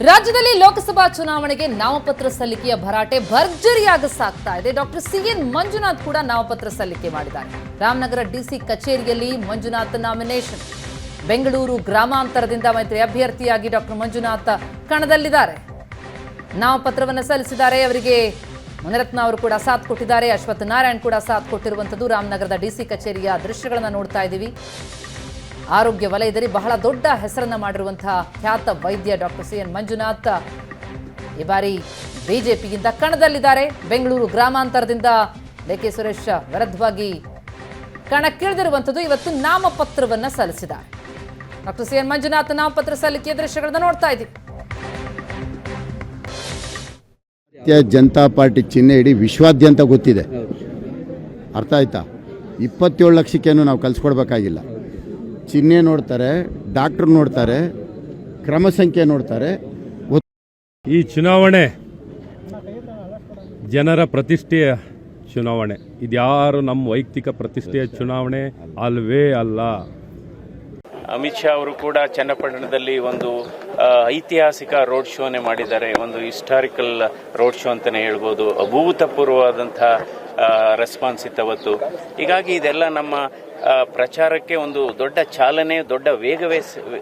ರಾಜ್ಯದಲ್ಲಿ ಲೋಕಸಭಾ ಚುನಾವಣೆಗೆ ನಾಮಪತ್ರ ಸಲ್ಲಿಕೆಯ ಭರಾಟೆ ಭರ್ಜರಿಯಾಗಿ ಸಾಗ್ತಾ ಇದೆ. ಡಾಕ್ಟರ್ ಸಿಎನ್ ಮಂಜುನಾಥ್ ಕೂಡ ನಾಮಪತ್ರ ಸಲ್ಲಿಕೆ ಮಾಡಿದ್ದಾರೆ. ರಾಮನಗರ ಡಿಸಿ ಕಚೇರಿಯಲ್ಲಿ ಮಂಜುನಾಥ್ ನಾಮಿನೇಷನ್. ಬೆಂಗಳೂರು ಗ್ರಾಮಾಂತರದಿಂದ ಮೈತ್ರಿ ಅಭ್ಯರ್ಥಿಯಾಗಿ ಡಾಕ್ಟರ್ ಮಂಜುನಾಥ್ ಕಣದಲ್ಲಿದ್ದಾರೆ. ನಾಮಪತ್ರವನ್ನು ಸಲ್ಲಿಸಿದ್ದಾರೆ. ಅವರಿಗೆ ಮುನಿರತ್ನ ಅವರು ಕೂಡ ಸಾಥ್ ಕೊಟ್ಟಿದ್ದಾರೆ. ಅಶ್ವಥ್ ನಾರಾಯಣ್ ಕೂಡ ಸಾಥ್ ಕೊಟ್ಟಿರುವಂಥದ್ದು. ರಾಮನಗರದ ಡಿಸಿ ಕಚೇರಿಯ ದೃಶ್ಯಗಳನ್ನು ನೋಡ್ತಾ ಇದ್ದೀವಿ. ಆರೋಗ್ಯ ವಲಯದಲ್ಲಿ ಬಹಳ ದೊಡ್ಡ ಹೆಸರನ್ನ ಮಾಡಿರುವಂತಹ ಖ್ಯಾತ ವೈದ್ಯ ಡಾಕ್ಟರ್ ಸಿಎನ್ ಮಂಜುನಾಥ್ ಈ ಬಾರಿ ಬಿಜೆಪಿಯಿಂದ ಕಣದಲ್ಲಿದ್ದಾರೆ. ಬೆಂಗಳೂರು ಗ್ರಾಮಾಂತರದಿಂದ ಕೆ ಸುರೇಶ್ ವಿರುದ್ಧವಾಗಿ ಕಣಕ್ಕಿಳಿದಿರುವಂಥದ್ದು. ಇವತ್ತು ನಾಮಪತ್ರವನ್ನ ಸಲ್ಲಿಸಿದ್ದಾರೆ. ಡಾಕ್ಟರ್ ಸಿಎನ್ ಮಂಜುನಾಥ್ ನಾಮಪತ್ರ ಸಲ್ಲಿಕೆಯ ದೃಶ್ಯಗಳನ್ನು ನೋಡ್ತಾ ಇದ್ದೀವಿ. ಜನತಾ ಪಾರ್ಟಿ ಚಿಹ್ನೆ ಇಡೀ ವಿಶ್ವಾದ್ಯಂತ ಗೊತ್ತಿದೆ. ಅರ್ಥ ಆಯ್ತಾ? 27 ಲಕ್ಷಕ್ಕೇನು ನಾವು ಕಲಿಸ್ಕೊಡ್ಬೇಕಾಗಿಲ್ಲ. ಚಿಹ್ನೆ ನೋಡ್ತಾರೆ, ಡಾಕ್ಟರ್ ನೋಡ್ತಾರೆ, ಕ್ರಮ ಸಂಖ್ಯೆ ನೋಡ್ತಾರೆ. ಈ ಚುನಾವಣೆ ಜನರ ಪ್ರತಿಷ್ಠೆಯ ಚುನಾವಣೆ. ಇದ್ಯಾರು ನಮ್ಮ ವೈಯಕ್ತಿಕ ಪ್ರತಿಷ್ಠೆಯ ಚುನಾವಣೆ ಅಲ್ವೇ ಅಲ್ಲ. ಅಮಿತ್ ಶಾ ಅವರು ಕೂಡ ಚನ್ನಪಟ್ಟಣದಲ್ಲಿ ಒಂದು ಐತಿಹಾಸಿಕ ರೋಡ್ ಶೋನೇ ಮಾಡಿದ್ದಾರೆ. ಒಂದು ಹಿಸ್ಟಾರಿಕಲ್ ರೋಡ್ ಶೋ ಅಂತಲೇ ಹೇಳ್ಬೋದು. ಅಭೂತಪೂರ್ವವಾದಂತಹ ರೆಸ್ಪಾನ್ಸ್ ಇತ್ತವತ್ತು. ಹೀಗಾಗಿ ಇದೆಲ್ಲ ನಮ್ಮ ಪ್ರಚಾರಕ್ಕೆ ಒಂದು ದೊಡ್ಡ ಚಾಲನೆ, ದೊಡ್ಡ ವೇಗವೇ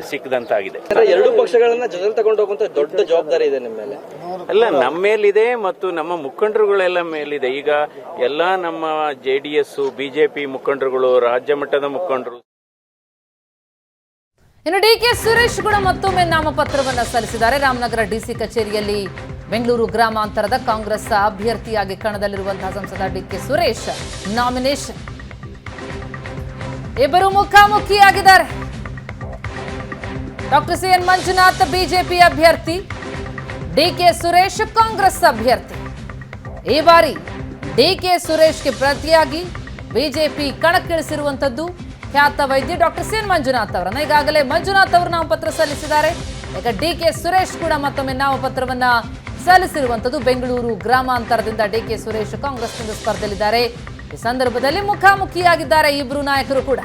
ಸಿಕ್ಕದಂತಾಗಿದೆ. ಎರಡು ಪಕ್ಷಗಳನ್ನ ಜೊತೆ ತಗೊಂಡು ಹೋಗುವಂತ ದೊಡ್ಡ ಜವಾಬ್ದಾರಿ ಇದೆ ನಿಮ್ಮ ಮೇಲೆ. ಎಲ್ಲ ನಮ್ಮ ಮೇಲಿದೆ ಮತ್ತು ನಮ್ಮ ಮುಖಂಡರುಗಳೆಲ್ಲ ಮೇಲಿದೆ. ಈಗ ಎಲ್ಲ ನಮ್ಮ JDS, BJP ಮುಖಂಡರುಗಳು, ರಾಜ್ಯ ಮಟ್ಟದ ಮುಖಂಡರು. ಇನ್ನು ಕೆ ಸುರೇಶ್ ಕೂಡ ಮತ್ತೊಮ್ಮೆ ನಾಮಪತ್ರವನ್ನ ಸಲ್ಲಿಸಿದ್ದಾರೆ. ರಾಮನಗರ ಡಿಸಿ ಕಚೇರಿಯಲ್ಲಿ ಬೆಂಗಳೂರು ಗ್ರಾಮಾಂತರದ ಕಾಂಗ್ರೆಸ್ ಅಭ್ಯರ್ಥಿಯಾಗಿ ಕಣದಲ್ಲಿರುವಂತಹ ಸಂಸದ ಕೆ ಸುರೇಶ್ ನಾಮಿನೇಷನ್. ಇಬ್ಬರು ಮುಖಾಮುಖಿಯಾಗಿದ್ದಾರೆ. ಡಾಕ್ಟರ್ ಸಿಎನ್ ಮಂಜುನಾಥ್ ಬಿಜೆಪಿ ಅಭ್ಯರ್ಥಿ, ಕೆ ಸುರೇಶ್ ಕಾಂಗ್ರೆಸ್ ಅಭ್ಯರ್ಥಿ. ಈ ಬಾರಿ ಕೆ ಸುರೇಶ್ಗೆ ಪ್ರತಿಯಾಗಿ ಬಿಜೆಪಿ ಕಣಕ್ಕಿಳಿಸಿರುವಂತದ್ದು ಖ್ಯಾತ ವೈದ್ಯ ಡಾಕ್ಟರ್ ಸಿಎನ್ ಮಂಜುನಾಥ್ ಅವರನ್ನ. ಈಗಾಗಲೇ ಮಂಜುನಾಥ್ ಅವರು ನಾಮಪತ್ರ ಸಲ್ಲಿಸಿದ್ದಾರೆ. ಈಗ ಕೆ ಸುರೇಶ್ ಕೂಡ ಮತ್ತೊಮ್ಮೆ ನಾಮಪತ್ರವನ್ನ ಸಲ್ಲಿಸಿರುವಂತದ್ದು. ಬೆಂಗಳೂರು ಗ್ರಾಮಾಂತರದಿಂದ ಕೆ ಸುರೇಶ್ ಕಾಂಗ್ರೆಸ್ನಿಂದ ಸ್ಪರ್ಧೆಯಲ್ಲಿದ್ದಾರೆ. ಈ ಸಂದರ್ಭದಲ್ಲಿ ಮುಖಾಮುಖಿಯಾಗಿದ್ದಾರೆ ಇಬ್ರು ನಾಯಕರು ಕೂಡ.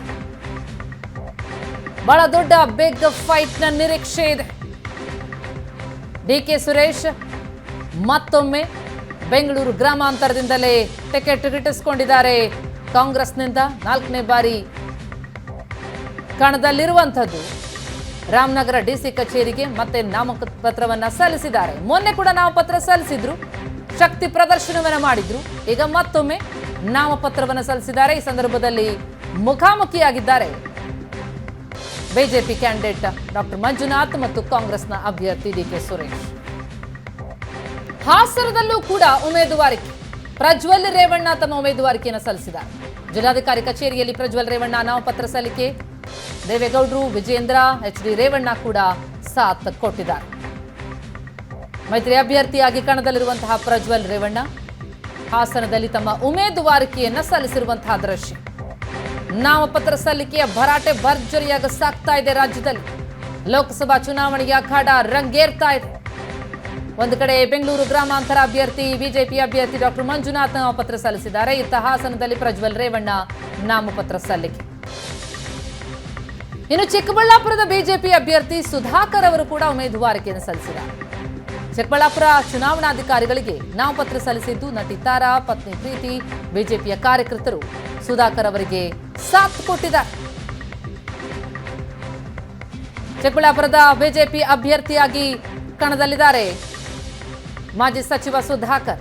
ಬಹಳ ದೊಡ್ಡ ಬಿಗ್ ಫೈಟ್ ನ ನಿರೀಕ್ಷೆ ಇದೆ. ಕೆ ಸುರೇಶ್ ಮತ್ತೊಮ್ಮೆ ಬೆಂಗಳೂರು ಗ್ರಾಮಾಂತರದಿಂದಲೇ ಟಿಕೆಟ್ ಗಿಟ್ಟಿಸಿಕೊಂಡಿದ್ದಾರೆ. ಕಾಂಗ್ರೆಸ್ನಿಂದ 4ನೇ ಬಾರಿ ಕಣದಲ್ಲಿರುವಂಥದ್ದು. ರಾಮನಗರ ಡಿಸಿ ಕಚೇರಿಗೆ ಮತ್ತೆ ನಾಮಪತ್ರವನ್ನ ಸಲ್ಲಿಸಿದ್ದಾರೆ. ಮೊನ್ನೆ ಕೂಡ ನಾಮಪತ್ರ ಸಲ್ಲಿಸಿದ್ರು, ಶಕ್ತಿ ಪ್ರದರ್ಶನವನ್ನ ಮಾಡಿದ್ರು. ಈಗ ಮತ್ತೊಮ್ಮೆ ನಾಮಪತ್ರವನ್ನು ಸಲ್ಲಿಸಿದ್ದಾರೆ. ಈ ಸಂದರ್ಭದಲ್ಲಿ ಮುಖಾಮುಖಿಯಾಗಿದ್ದಾರೆ ಬಿಜೆಪಿ ಕ್ಯಾಂಡಿಡೇಟ್ ಡಾಕ್ಟರ್ ಮಂಜುನಾಥ್ ಮತ್ತು ಕಾಂಗ್ರೆಸ್ನ ಅಭ್ಯರ್ಥಿ ಕೆ ಸುರೇಶ್. ಹಾಸನದಲ್ಲೂ ಕೂಡ ಉಮೇದುವಾರಿಕೆ. ಪ್ರಜ್ವಲ್ ರೇವಣ್ಣ ತಮ್ಮ ಉಮೇದುವಾರಿಕೆಯನ್ನು ಸಲ್ಲಿಸಿದ್ದಾರೆ. ಜಿಲ್ಲಾಧಿಕಾರಿ ಕಚೇರಿಯಲ್ಲಿ ಪ್ರಜ್ವಲ್ ರೇವಣ್ಣ ನಾಮಪತ್ರ ಸಲ್ಲಿಕೆ. ದೇವೇಗೌಡರು, ವಿಜಯೇಂದ್ರ, HD ರೇವಣ್ಣ ಕೂಡ ಸಾಥ್ ಕೊಟ್ಟಿದ್ದಾರೆ. ಮೈತ್ರಿ ಅಭ್ಯರ್ಥಿಯಾಗಿ ಕಣದಲ್ಲಿರುವಂತಹ ಪ್ರಜ್ವಲ್ ರೇವಣ್ಣ ಹಾಸನದಲ್ಲಿ ತಮ್ಮ ಉಮೇದುವಾರಿಕೆಯನ್ನ ಸಲ್ಲಿಸಿರುವಂತಹ ದೃಶ್ಯ. ನಾಮಪತ್ರ ಸಲ್ಲಿಕೆಯ ಭರಾಟೆ ಭರ್ಜರಿಯಾಗಿ ಸಾಗ್ತಾ ಇದೆ. ರಾಜ್ಯದಲ್ಲಿ ಲೋಕಸಭಾ ಚುನಾವಣೆಯ ಅಖಾಡ ರಂಗೇರ್ತಾ ಇದೆ. ಒಂದು ಕಡೆ ಬೆಂಗಳೂರು ಗ್ರಾಮಾಂತರ ಅಭ್ಯರ್ಥಿ ಬಿಜೆಪಿ ಅಭ್ಯರ್ಥಿ ಡಾಕ್ಟರ್ ಮಂಜುನಾಥ್ ನಾಮಪತ್ರ ಸಲ್ಲಿಸಿದ್ದಾರೆ. ಇತ್ತ ಹಾಸನದಲ್ಲಿ ಪ್ರಜ್ವಲ್ ರೇವಣ್ಣ ನಾಮಪತ್ರ ಸಲ್ಲಿಕೆ. ಇನ್ನು ಚಿಕ್ಕಬಳ್ಳಾಪುರದ ಬಿಜೆಪಿ ಅಭ್ಯರ್ಥಿ ಸುಧಾಕರ್ ಅವರು ಕೂಡ ಉಮೇದುವಾರಿಕೆಯನ್ನು ಸಲ್ಲಿಸಿದ್ದಾರೆ. ಚಿಕ್ಕಬಳ್ಳಾಪುರ ಚುನಾವಣಾಧಿಕಾರಿಗಳಿಗೆ ನಾಮಪತ್ರ ಸಲ್ಲಿಸಿದ್ದು ನಟಿ ತಾರಾ, ಪತ್ನಿ ಪ್ರೀತಿ, ಬಿಜೆಪಿಯ ಕಾರ್ಯಕರ್ತರು ಸುಧಾಕರ್ ಅವರಿಗೆ ಸಾಥ್ ಕೊಟ್ಟಿದ್ದಾರೆ. ಚಿಕ್ಕಬಳ್ಳಾಪುರದ ಬಿಜೆಪಿ ಅಭ್ಯರ್ಥಿಯಾಗಿ ಕಣದಲ್ಲಿದ್ದಾರೆ ಮಾಜಿ ಸಚಿವ ಸುಧಾಕರ್.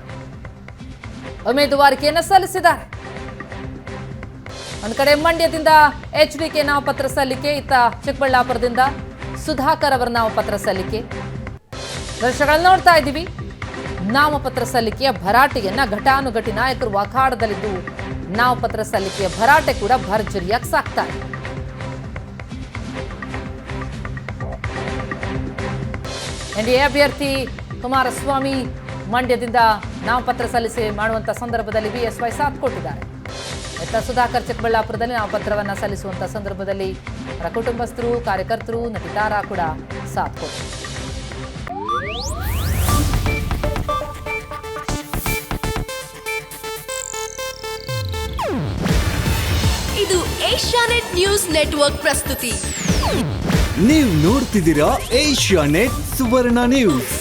ಉಮೇದುವಾರಿಕೆಯನ್ನು ಸಲ್ಲಿಸಿದ್ದಾರೆ. ಒಂದು ಕಡೆ ಮಂಡ್ಯದಿಂದ HDK ನಾಮಪತ್ರ ಸಲ್ಲಿಕೆ, ಇತ್ತ ಚಿಕ್ಕಬಳ್ಳಾಪುರದಿಂದ ಸುಧಾಕರ್ ಅವರ ನಾಮಪತ್ರ ಸಲ್ಲಿಕೆ. ದೃಶ್ಯಗಳನ್ನು ನೋಡ್ತಾ ಇದ್ದೀವಿ. ನಾಮಪತ್ರ ಸಲ್ಲಿಕೆಯ ಭರಾಟೆಯನ್ನ ಘಟಾನುಘಟಿ ನಾಯಕರು ಅಖಾಡದಲ್ಲಿದ್ದು ನಾಮಪತ್ರ ಸಲ್ಲಿಕೆಯ ಭರಾಟೆ ಕೂಡ ಭರ್ಜರಿಯಾಗಿ ಸಾಗ್ತಾ ಇದೆ. NDA ಅಭ್ಯರ್ಥಿ ಕುಮಾರಸ್ವಾಮಿ ಮಂಡ್ಯದಿಂದ ನಾಮಪತ್ರ ಸಲ್ಲಿಸಿ ಮಾಡುವಂತ ಸಂದರ್ಭದಲ್ಲಿ BSY ಸಾಥ್ ಕೊಟ್ಟಿದ್ದಾರೆ. ಇತ್ತ ಸುಧಾಕರ್ ಚಿಕ್ಕಬಳ್ಳಾಪುರದಲ್ಲಿ ನಾಮಪತ್ರವನ್ನ ಸಲ್ಲಿಸುವಂತ ಸಂದರ್ಭದಲ್ಲಿ ಅವರ ಕುಟುಂಬಸ್ಥರು, ಕಾರ್ಯಕರ್ತರು, ನಟಿ ತಾರಾ ಕೂಡ ಸಾಥ್ ಕೊಟ್ಟರು. ಇದು ಏಷ್ಯಾನೆಟ್ ನ್ಯೂಸ್ ನೆಟ್ವರ್ಕ್ ಪ್ರಸ್ತುತಿ. ನೀವು ನೋಡ್ತಿದ್ದೀರಾ ಏಷ್ಯಾ ನೆಟ್ ಸುವರ್ಣ ನ್ಯೂಸ್.